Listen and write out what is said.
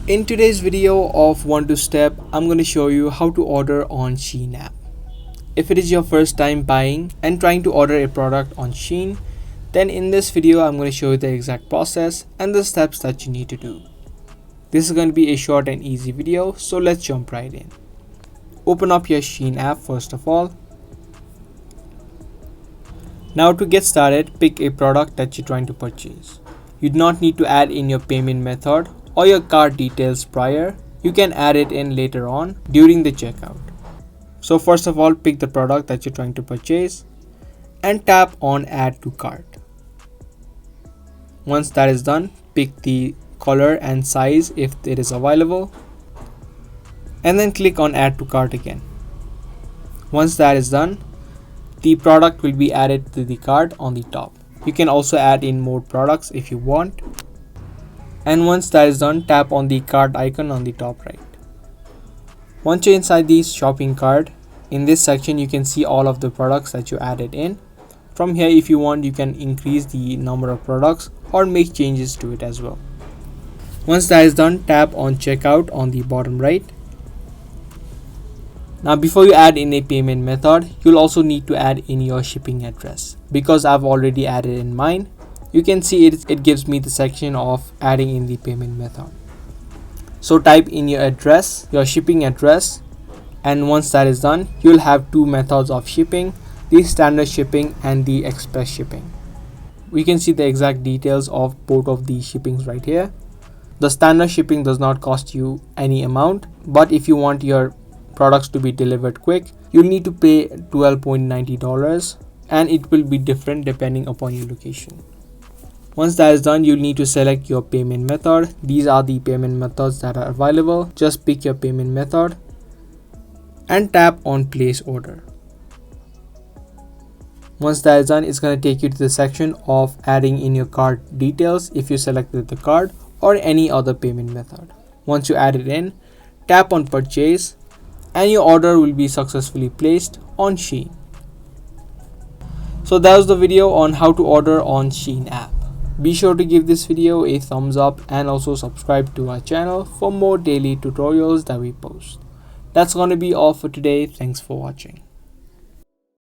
In today's video of 1 2 Step, I'm going to show you how to order on Shein app. If it is your first time buying and trying to order a product on Shein, then in this video I'm going to show you the exact process and the steps that you need to do. This is going to be a short and easy video, so let's jump right in. Open up your Shein app first of all. Now to get started, pick a product that you're trying to purchase. You do not need to add in your payment method or your card details prior. You can add it in later on during the checkout. So first of all, pick the product that you're trying to purchase and tap on add to cart. Once that is done, pick the color and size if it is available and then click on add to cart again. Once that is done, the product will be added to the cart on the top. You can also add in more products if you want. And once that is done, tap on the cart icon on the top right. Once you're inside the shopping cart, in this section you can see all of the products that you added in. From here, if you want, you can increase the number of products or make changes to it as well. Once that is done, tap on checkout on the bottom right. Now before you add in a payment method, you'll also need to add in your shipping address. Because I've already added in mine, you can see it gives me the section of adding in the payment method. So type in your address, your shipping address, and once that is done, you'll have two methods of shipping, the standard shipping and the express shipping. We can see the exact details of both of these shippings right here. The standard shipping does not cost you any amount, but if you want your products to be delivered quick, you'll need to pay $12.90 and it will be different depending upon your location. Once that is done, you'll need to select your payment method. These are the payment methods that are available. Just pick your payment method and tap on place order. Once that is done, it's going to take you to the section of adding in your card details if you selected the card or any other payment method. Once you add it in, tap on purchase and your order will be successfully placed on Shein. So that was the video on how to order on Shein app. Be sure to give this video a thumbs up and also subscribe to our channel for more daily tutorials that we post. That's going to be all for today. Thanks for watching.